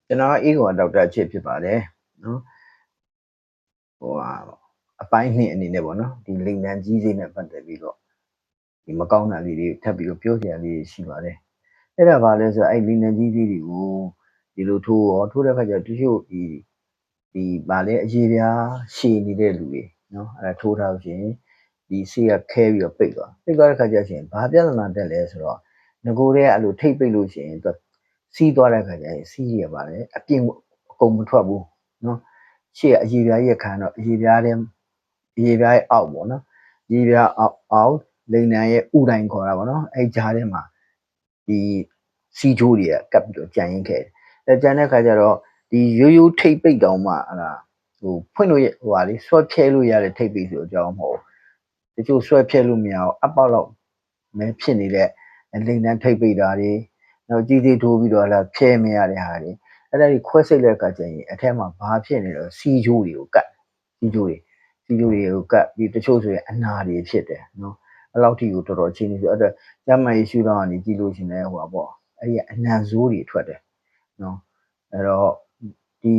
ကျွန်တော်အေးကွာဒေါက်တာချစ်ဖြစ်ပါတယ်နော်ဟိုအပိုင်းနှစ်အနေနဲ့ပေါ့နော်ဒီလိမ်လံကြီးစေးနဲ့ပတ်သက်ပြီးတော့ဒီမကောင်းတာလေးတွေထပ်ပြီးတော့ပြောစရာလေးရှိပါတယ်အဲ့ဒါဘာလဲဆိုတော့အဲ့လိမ်လံကြီးစေးတွေကိုဒီလိုထိုးတဲ့ခါကျတချို့ဒီဘာလဲအရေးပြားရှည်နေတဲ့လူတွေနော်အဲ့ဒါထိုးထားလို့ရှိရင်ဒီဆေးကခဲပြီးတော့ပိတ်သွားတဲ့ခါကျရှင်ဘာပြဿနာတက်လဲဆိုတော့ငကိုတဲ့အဲ့လိုထိတ်ပိတ်လို့ရှိရင်သူစီးသွားတဲ့ခါကျရင်စီးရပါလေအပြင်အကုန်မထွက်ဘူးနော်ရှေ့အရေးပြားရဲ့ခံတော့အရေးပြားရဲ့အောက်ပေါ့နော်အရေးပြားအောက်လိန်နံရဲ့ဥတိုင်းခေါ်တာပေါ့နော်အဲ့ကြားထဲမှာဒီစီချိုးတွေကကပ်ပြီးတော့ကြံရင်ခဲ့တယ်ကြံတဲ့ခါကျတော့ဒီရိုးထိတ်ပိတ်တောင်မှအဲ့ဒါဖွင့်လို့ဆွဲဖြဲလို့ရတဲ့ထိတ်ပိတ်ဆိုအကြောင်းမဟုတ်တချို့ဆွဲဖြဲလို့မရအောင်အပေါက်လောက်မဲဖြစ်နေတဲ့လိန်နံထိတ်ပိတ်တာတွေနောက်ကြီးသေးထိုးပြီးတော့လာဖြဲမရတဲ့ဟာတွေအဲ့ဒါကြီးခွဲစိတ်တဲ့အခါကျရင်အထက်မှာဘာဖြစ်နေတော့စီချိုးတွေကိုကပ်စီချိုးတွေကိုကပ်ပြီးတချို့ဆိုရင်အနာတွေဖြစ်တယ်နော်အဲ့လောက်ထိကိုတော်တော်ချင်းနေဆိုအဲ့တော့ကျမကြီးရှူတော့ကနေကြည့်လို့ရှင်လဲဟိုပါပေါ့အဲ့ဒီအနံဆိုးတွေထွက်တယ်နော်အဲ့တော့ဒီ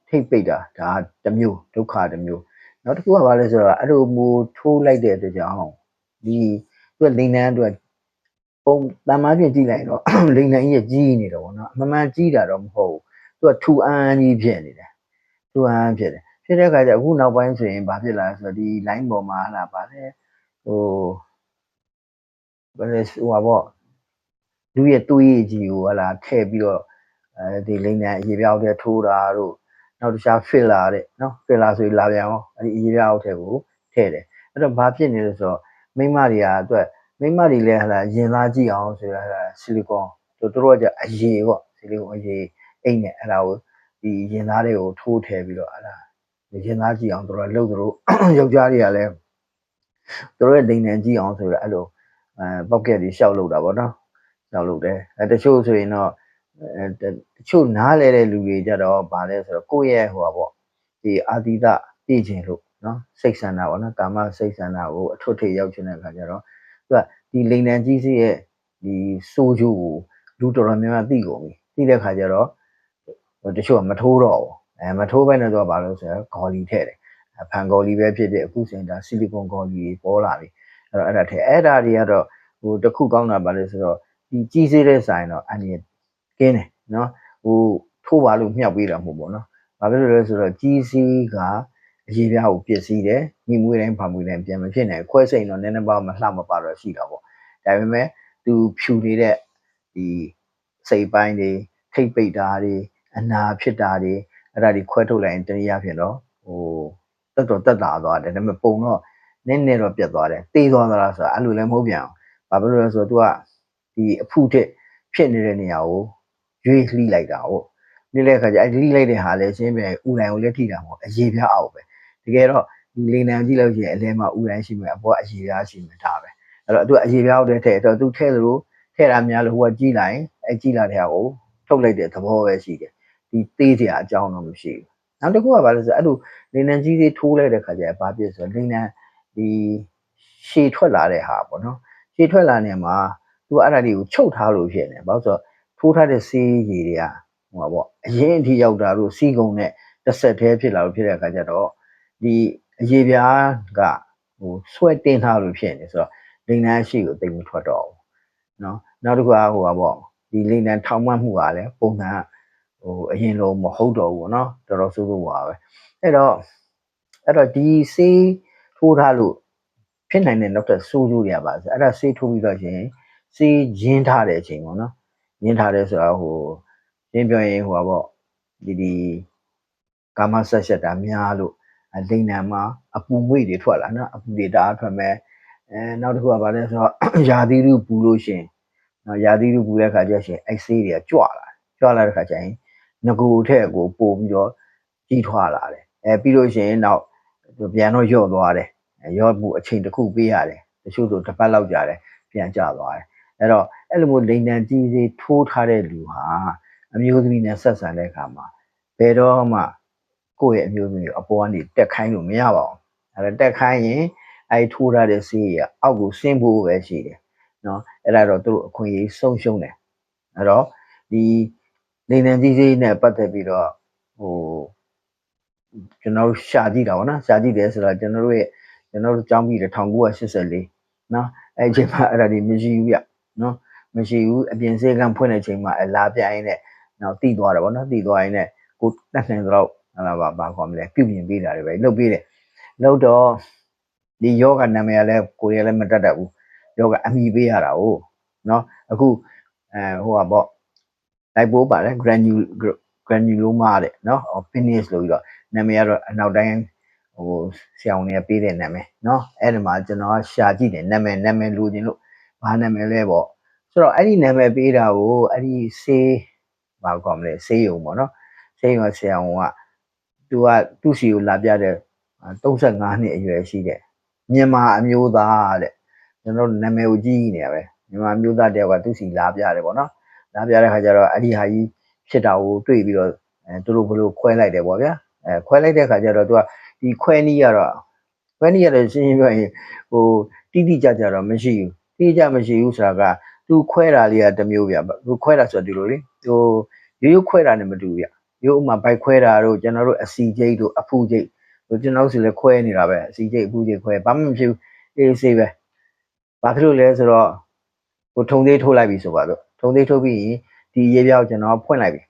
ထိတ်ပိတ်တာဒါတစ်မျိုးဒုက္ခတစ်မျိုးနောက်တစ်ခုကဘာလဲဆိုတော့အဲ့လိုမျိုးထိုးလိုက်တဲ့အတွက်ကြောင့်ဒီသူကလိန်နန်းအတွက်ပုံတမ်းမဖြစ်ကြည့်လိုက်တော့လိန်နန်းကြီးကြီးနေတော့ဗောနော်အမှန်ကြီးတာတော့မဟုတ်ဘူးသူကထူအန်းကြီးဖြစ်နေတယ်ထူအန်းဖြစ်တယ်ဖြစ်တဲ့အခါကျအခုနောက်ပိုင်းဆိုရင်ဘာဖြစ်လာလဲဆိုတော့ဒီ line ပေါ်မှာဟာဗာလဲဟိုဘာလဲဟိုပါပေါ့လူရဲ့တွေးကြီးကိုဟလာထည့်ပြီးတော့ဒီလိန်နံအရေးပြောက်တဲ့ထိုးတာတို့နောက်တခြား filler တဲ့နော် filler ဆိုရင်လာပြန်အောင်အဲ့ဒီအရေးပြောက်ထဲကိုထည့်တယ်အဲ့တော့ဘာဖြစ်နေလဲဆိုတော့မိမတွေကအတွက်မိမတွေလည်းဟလာရင်သားကြည့်အောင်ဆိုရတာဆီလီကွန်တို့ကကြအရေးပေါ့ဆီလီကွန်အရေးအိတ်နဲ့အဲ့ဒါကိုဒီရင်သားတွေကိုထိုးထည့်ပြီးတော့အဲ့ဒါရင်သားကြည့်အောင်တို့ကလှုပ်တို့ယောက်ျားတွေကလည်းတို့ရဲ့လိန်နံကြည့်အောင်ဆိုရအဲ့လိုပေါက်ကက်တွေရှောက်လုပ်တာပေါ့နော်ရှောက်လုပ်တယ်တချို့ဆိုရင်တော့တချို့နားလဲတဲ့လူတွေကြတော့ဗာလဲဆိုတော့ကိုယ့်ရဲ့ဟိုပါပေါ့ဒီအာသီသပြည့်ခြင်းလို့နော်စိတ်ဆန္ဒပေါ့နော်ကာမစိတ်ဆန္ဒကိုအထွတ်ထိပ်ရောက်ချင်တဲ့အခါကျတော့သူကဒီလိန်နံကြီးစေးရဲ့ဒီစိုးကျိုးကိုလူတော်တော်များများသိကုန်ပြီသိတဲ့အခါကျတော့တချို့ကမထိုးတော့ဘူးမထိုးဘဲနဲ့တော့ဗာလို့ဆိုတော့ဂေါ်လီထည့်တယ်ဖန်ဂေါ်လီပဲဖြစ်တဲ့အခုစင်တာဆီလီကွန်ဂေါ်လီပေါ်လာပြီအဲ့ဒါထည့်အဲ့ဒါတွေကတော့ဟိုတစ်ခုကောင်းတာဗာလဲဆိုတော့ဒီကြီးစေးတဲ့ဆိုင်တော့အန်ဒီကင်းတယ်နော်ဟိုထိုးပါလို့မြှောက်ပေးတာမဟုတ်ပေါ့နော်ဘာဖြစ်လို့လဲဆိုတော့ကြီးစီးကအရေးပြားကိုပစ္စည်းတယ်ညီမွေးတိုင်းဖာမွေးတိုင်းပြန်မဖြစ်နိုင်ခွဲစိတ်တော့နည်းနည်းပါးမလှမပါတော့ရှိတာပေါ့ဒါပေမဲ့သူဖြူနေတဲ့ဒီစိတ်ပိုင်းတွေထိတ်ပိတ်တာတွေအနာဖြစ်တာတွေအဲ့ဒါတွေခွဲထုတ်လိုက်ရင်တနည်းအားဖြင့်တော့ဟိုတက်တာသွားတယ်ဒါပေမဲ့ပုံတော့နည်းနည်းတော့ပြတ်သွားတယ်တေးသွားသလားဆိုတာအဲ့လိုလည်းမဟုတ်ပြန်အောင်ဘာဖြစ်လို့လဲဆိုတော့ तू ကဒီအဖုထက်ဖြစ်နေတဲ့နေရာကိုရွေးလှိလိုက်တာဟုတ်လှိလိုက်ခါကျအဲ့လှိလိုက်တဲ့ဟာလဲရှင်းပြန်ဥတိုင်းကိုလည်းထိတာမဟုတ်အရေပြားအောက်ပဲတကယ်တော့ဒီလိန်နံကြည့်လို့ရှိရင်အလဲမှာဥတိုင်းရှိမယ်အပေါ်အရေပြားရှိမယ်ဒါပဲအဲ့တော့ तू အရေပြားအောက်ထဲထည့်တော့ तू ထည့်လို့ထည့်တာများလို့ဟိုကကြီးလိုက်အဲ့ကြီးလာတဲ့ဟာကိုထုတ်လိုက်တဲ့သဘောပဲရှိတယ်ဒီသေးစရာအကြောင်းတော့မရှိဘူးနောက်တစ်ခုကဘာလဲဆိုအဲ့လိုလိန်နံကြီးသေးထိုးလိုက်တဲ့ခါကျဘာဖြစ်ဆိုလိန်နံဒီရှည်ထွက်လာတဲ့ဟာပေါ့နော်ရှည်ထွက်လာနေမှာသူအဲ့ဒါတွေကိုချုပ်ထားလို့ဖြစ်နေဘာလို့ဆိုတော့ထိုးထားတဲ့ဆေးရည်တွေကဟိုပါပေါ့အရင်အထိရောက်တာလို့စီးကုံနဲ့တစ်ဆက်တည်းဖြစ်လာလို့ဖြစ်တဲ့အခါကျတော့ဒီအရေပြားကဟိုဆွဲတင်းထားလို့ဖြစ်နေဆိုတော့လိန်နံရှိကိုတိတ်မထွက်တော့ဘူးနော်နောက်တစ်ခုကဟိုပါပေါ့ဒီလိန်နံထောင်မှတ်မှုကလည်းပုံမှန်ဟိုအရင်လိုမဟုတ်တော့ဘူးเนาะတော်တော်ဆိုးဆိုးပါပဲအဲ့တော့ဒီဆေးထိုးထားလို့ဖြစ်နိုင်တဲ့နောက်ထပ်ဆိုးကျိုးတွေကပါဆိုအဲ့ဒါဆေးထိုးပြီးတော့ရှင်ဆေးရင်းထားတဲ့အချိန်ပေါ့နော်ရင်းထားတယ်ဆိုတော့ဟိုရင်းပြောရင်ဟိုပါပေါ့ဒီကာမဆက်ရှက်တာများလို့လိန်နံမှာအပူငွေ့တွေထွက်လာနော်အပူတွေတအားထွက်မယ်နောက်တစ်ခုကဘာလဲဆိုတော့ယာသီရုပူလို့ရှင်နော်ယာသီရုပူတဲ့ခါကျရှင်အဲ့ဆေးတွေကကြွလာတဲ့ခါကျရင်ငကူထက်ကိုပို့ပြီးတော့ကြီးထွားလာတယ်ပြီးလို့ရှင်နောက်ပြန်တော့လျော့သွားတယ်ရော့မှုအချိန်တစ်ခုပေးရတယ်တချို့ဆိုတစ်ပတ်လောက်ကြာတယ်ပြန်ကျသွားတယ်အဲ့တော့အဲ့လိုမျိုးလိန်နံကြီးစေးထိုးထားတဲ့လူဟာအမျိုးသမီးနဲ့ဆက်ဆံတဲ့အခါမှာဘယ်တော့မှကိုယ့်ရဲ့အမျိုးသမီးကိုအပေါ်ကနေတက်ခိုင်းလို့မရပါဘူးအဲ့ဒါတက်ခိုင်းရင်အဲ့ထိုးထားတဲ့ဆေးရအောက်ကိုဆင်းဖို့ပဲရှိတယ်နော်အဲ့ဒါတော့သူတို့အခွင့်အရေးဆုံးရှုံးတယ်အဲ့တော့ဒီ လိန်နံကြီးစေးနဲ့ပတ်သက်ပြီးတော့ဟိုကျွန်တော်တို့ရှာကြည့်တာဗောနော်ရှာကြည့်တယ်ဆိုတော့ကျွန်တော်တို့ကျောင်းပြီးတယ်1984နော်အဲ့ချိန်မှာအဲ့ဒါဒီမရှိဘူးဗျနော်မရှိဘူးအပြင်စေကံဖွင့်တဲ့ချိန်မှာလာပြိုင်းနဲ့နောက်တည်သွားတယ်ဗောနော်တည်သွားရင်လည်းကိုတက်နိုင်တော့ဟလာဘာခေါ်မလဲပြုပြင်ပေးတာတွေပဲလုပ်ပေးတယ်လုပ်တော့ဒီယောဂနာမည်ကလည်းကိုယ်ရလည်းမတတ်တတ်ဘူးယောဂအမိပေးရတာဟုတ်နော်အခုဟိုပါပေါ့လိုက်ပိုးပါလေ granuloma တဲ့နော် finish လို့ပြီးတော့နာမည်ကတော့အနောက်တိုင်းဟိုဆရာဝန်တွေကပေးတဲ့နာမည်နော်အဲ့ဒီမှာကျွန်တော်ရှာကြည့်တယ်နာမည်လိုချင်လို့ဘာနာမည်လဲပေါ့ဆိုတော့အဲ့ဒီနာမည်ပေးတာကိုအဲ့ဒီဆေးဘာခေါ်မလဲဆေးရုံပေါ့နော်ဆေးရုံဆရာဝန်ကသူ့စီကိုလာပြတဲ့35နှစ်အရွယ်ရှိတဲ့မြန်မာအမျိုးသားတဲ့ကျွန်တော်နာမည်ကိုကြည့်နေရပဲမြန်မာမျိုးသားတယောက်ကသူ့စီလာပြတယ်ပေါ့နော်လာပြတဲ့ခါကျတော့အဲ့ဒီဟာကြီးဖြစ်တာကိုတွေ့ပြီးတော့သူတို့ဘလို့ခွဲလိုက်တယ်ပေါ့ဗျာခွဲလိုက်တဲ့ခါကျတော့သူကဒီခွဲနည်းကတော့ရှင်းပြောရင်ဟိုတိတိကျကျတော့မရှိဘူးတိကျမရှိဘူးဆိုတာကသူခွဲတာလေးကတစ်မျိုးဗျသူခွဲတာဆိုတော့ဒီလိုလေဟိုရိုးခွဲတာနဲ့မတူဗျရိုးဥမာဘိုက်ခွဲတာတို့ကျွန်တော်တို့အစီကျိတ်တို့အဖူကျိတ်ကျွန်တော်တို့စီလည်းခွဲနေတာပဲအစီကျိတ်အဖူကျိတ်ခွဲဘာမှမဖြစ်ဘူးအေးဆေးပဲဘာဖြစ်လို့လဲဆိုတော့ဟိုထုံသေးထိုးလိုက်ပြီဆိုပါတော့ထုံသေးထိုးပြီးရင်ဒီရေပြားကိုကျွန်တော်ဖွင့်လိုက်ပြီ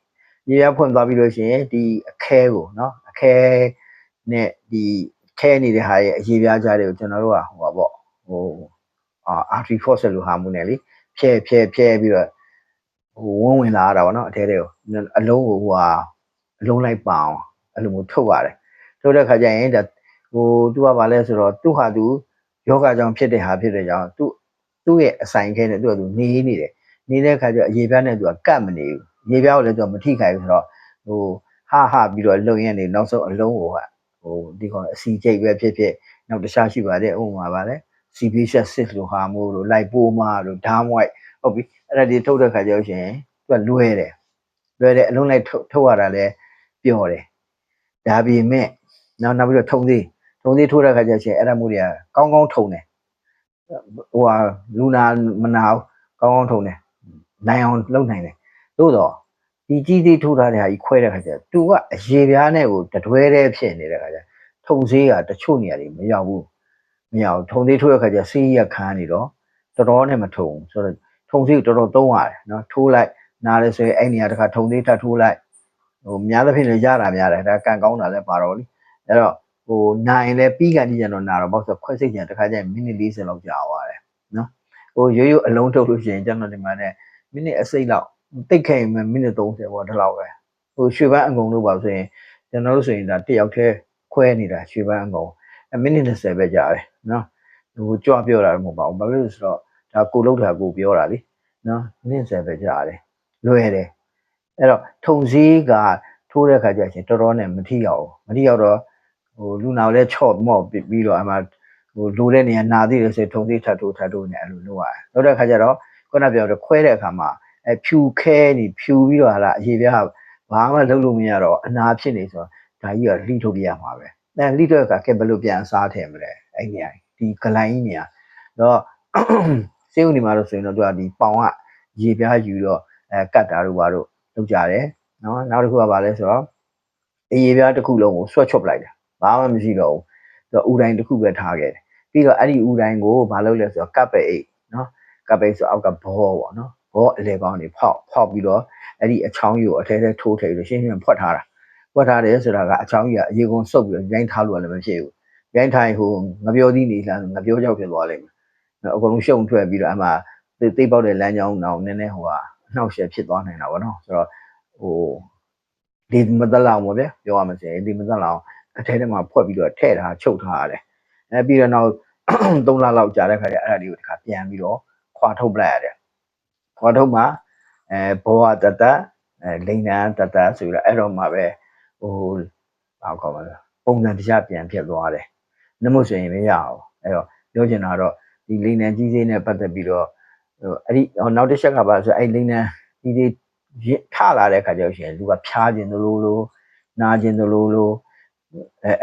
ရေပြားဖွင့်သွားပြီးလို့ရှိရင်ဒီအခဲကိုနော်အခဲနဲ့ဒီခဲနေတဲ့ဟာရဲ့အရေပြားကြားတွေကိုကျွန်တော်တို့ကဟိုပါပေါ့ဟိုartery force လို့ဟာမှုနဲ့လေဖြဲပြီးတော့ဟိုဝင်လာတာပေါ့နော်အထဲတွေကိုအလုံးကိုဟိုဟာအလုံးလိုက်ပအောင်အဲ့လိုမျိုးထုတ်ရတယ်ထုတ်တဲ့ခါကျရင်ဒါဟိုသူကဘာလဲဆိုတော့သူ့ဟာသူယောဂကြောင့်ဖြစ်တဲ့ဟာဖြစ်တဲ့ကြောင့်သူ့ရဲ့အဆိုင်ခဲနဲ့သူနေနေတယ်နေတဲ့ခါကျအရေပြားနဲ့သူကကတ်မနေဘူးရေပြားကိုလည်းသူကမထိခိုက်ဘူးဆိုတော့ဟိုဟပြီးတော့လုံရင်နေနောက်ဆုံးအလုံးကိုဒီကောင်အစီကျိတ်ပဲဖြစ်နောက်တခြားရှိပါတယ်ဥပမာပါလေ CB6 လို့ဟာမို့လို့လိုက်ပိုးမလို့ဓာမွိုက်ဟုတ်ပြီအဲ့ဒါဒီထုတ်တဲ့ခါကျတော့ရှင်သူကလွယ်တယ်အလုံးလိုက်ထုတ်ရတာလဲပျော်တယ်ဒါပေမဲ့နောက်ပြီးတော့ထုံသေးထိုးတဲ့ခါကျရှင်အဲ့ဒါမျိုးတွေကကောင်းထုံတယ်ဟိုဟာလူနာမနာဘူးကောင်းထုံတယ်နိုင်အောင်လုပ်နိုင်တယ်သို့တော့ဒီကြီးသေးထိုးထားတဲ့ဟာကြီးခွဲတဲ့ခါကျသူကအရေပြားနဲ့ကိုတတွဲတည်းဖြစ်နေတဲ့ခါကျထုံသေးကတချို့နေရာတွေမရောက်ဘူးထုံသေးထိုးတဲ့ခါကျဆေးရခန်းနေတော့တော်တော်နဲ့မထုံဆိုတော့ထုံသေးကိုတော်တော်သုံးရတယ်နော်ထိုးလိုက်နားလဲဆိုရင်အဲ့နေရာတစ်ခါထုံသေးထပ်ထိုးလိုက်ဟိုများသဖြင့်လည်းရတာများတယ်ဒါကံကောင်းတာလည်းပါတော့လေအဲ့တော့ဟိုနိုင်လဲပြီးကန်ကြီးကျတော့နာတော့ဘောက်ဆိုခွဲစိတ်ကျန်တစ်ခါကျရင်မိနစ်40လောက်ကြာသွားတယ်နော်ဟိုရိုးအလုံးထုတ်လို့ရှိရင်ကျွန်တော်ဒီမှာနဲ့မိနစ်အစိတ်လောက်တိတ်ခဲ့ရင်မိနစ်30ပေါ့ဒီလောက်ပဲဟိုရွှေပန်းအငုံလို့ပါဆိုရင်ကျွန်တော်တို့ဆိုရင်ဒါတစ်ယောက်တည်းခွဲနေတာရွှေပန်းအငုံမိနစ်20ပဲကြာတယ်နော်ဟိုကြွပြောတာမဟုတ်ပါဘူးဘာလို့လဲဆိုတော့ဒါကိုလောက်တာကိုပြောတာလीနော်မိနစ်20ပဲကြာတယ်လွယ်တယ်အဲ့တော့ထုံစည်းကထိုးတဲ့ခါကျရင်တော်တော်နဲ့မထိရောက်တော့ဟိုလူနာကိုလည်းချော့မော့ပြီးတော့အမှဟိုလိုတဲ့နေရာနာသေးတယ်ဆိုထုံသေးထပ်ထိုးနေအဲ့လိုလုပ်ရတယ်လုပ်တဲ့ခါကျတော့ခုနပြောတော့ခွဲတဲ့အခါမှာဖြူခဲနေဖြူပြီးတော့ဟာလားအရေပြားဘာမှလုပ်လို့မရတော့အနာဖြစ်နေဆိုတော့ဒါကြီးကလှိထုတ်ပြရမှာပဲလှိထုတ်တဲ့အခါကဲဘယ်လိုပြန်စားထည့်မလဲအဲ့နေရာဒီဂလိုင်းကြီးနေရာတော့စေးဦးနေမှာလို့ဆိုရင်တော့သူကဒီပေါင်ကရေပြားယူတော့ကတ်တာတို့ဘာတို့လုပ်ကြတယ်နော်နောက်တစ်ခုကဘာလဲဆိုတော့အရေပြားတစ်ခုလုံးကိုဆွတ်ချွတ်လိုက်တာဘာမှမရှိတော့ဘူးသူကဥတိုင်းတစ်ခုပဲထားခဲ့တယ်ပြီးတော့အဲ့ဒီဥတိုင်းကိုဘာလုပ်လဲဆိုတော့ကပ်ပဲအိတ်နော်ကပ်ပဲဆိုအောက်ကဘောပေါ့နော်ဘောအလေကောင်းနေဖောက်ပြီးတော့အဲ့ဒီအချောင်းကြီးကိုအထဲထဲထိုးထည့်ပြီးရှင်းဖွက်ထားတာဖွက်ထားတယ်ဆိုတာကအချောင်းကြီးကအရေကုန်စုပ်ပြီးရိုင်းထားလို့လည်းမဖြစ်ဘူးရိုင်းထိုင်ဟိုငပြောသီးနေလားငပြောကြောက်ဖြစ်သွားလိမ့်မယ်အကုန်လုံးရှုံထွက်ပြီးတော့အမှသိပေါက်တဲ့လမ်းကြောင်းတော့နည်းနည်းဟိုဟာအနှောက်အယှက်ဖြစ်သွားနိုင်တာပေါ့နော်ဆိုတော့ဟိုဒီမသက်လောက်ပေါ့ဗျပြောရမှာဆိုရင်ဒီမသက်လောက်အထဲထဲမှာဖွက်ပြီးတော့ထည့်ထားချုပ်ထားရတယ်ပြီးတော့နောက်3လလောက်ကြာတဲ့ခါကျအဲ့ဒါလေးကိုတစ်ခါပြန်ပြီးတော့ခွာထုတ်ပလိုက်ရတယ်ခွာထုတ်မှာဘောတတလိန်နံတတဆိုတော့အဲ့တော့မှပဲဟိုဘာခေါ်မလဲပုံစံတရားပြန်ဖြစ်သွားတယ်နှမို့ဆိုရင်မရအောင်အဲ့တော့ပြောချင်တာတော့ဒီလိန်နံကြီးစေးနဲ့ပတ်သက်ပြီးတော့အဲ့ဒီနောက်တစ်ချက်ကပါဆိုအဲ့လိန်နံကြီးစေးထလာတဲ့ခါကျတော့ရှင်လူကဖြားခြင်းလို့နာခြင်းလို့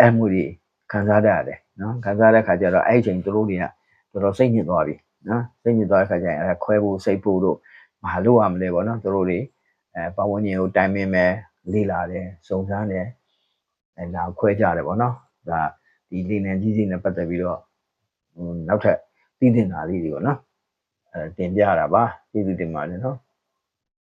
အဲ့မှုတွေခံစားတတ်ရတယ်နော်ခံစားတဲ့ခါကျတော့အဲ့အချိန်သူတို့တွေကတော်တော်စိတ်ညစ်သွားပြီနော်စိတ်ညစ်သွားတဲ့ခါကျရင်အဲ့ခွဲဖို့စိတ်ဖို့တို့မလုပ်ရမလဲပေါ့နော်သူတို့တွေ ပတ်ဝန်းကျင်ကိုတိုင်ပင်မယ်လေ့လာတယ်စုံစမ်းတယ်လာခွဲကြတယ်ပေါ့နော်ဒါဒီလေနံကြီးစိတ်နဲ့ပတ်သက်ပြီးတော့နောက်ထပ်သိတင်တာလေးတွေပေါ့နော်တင်ပြတာပါကျေးဇူးတင်ပါတယ်နော်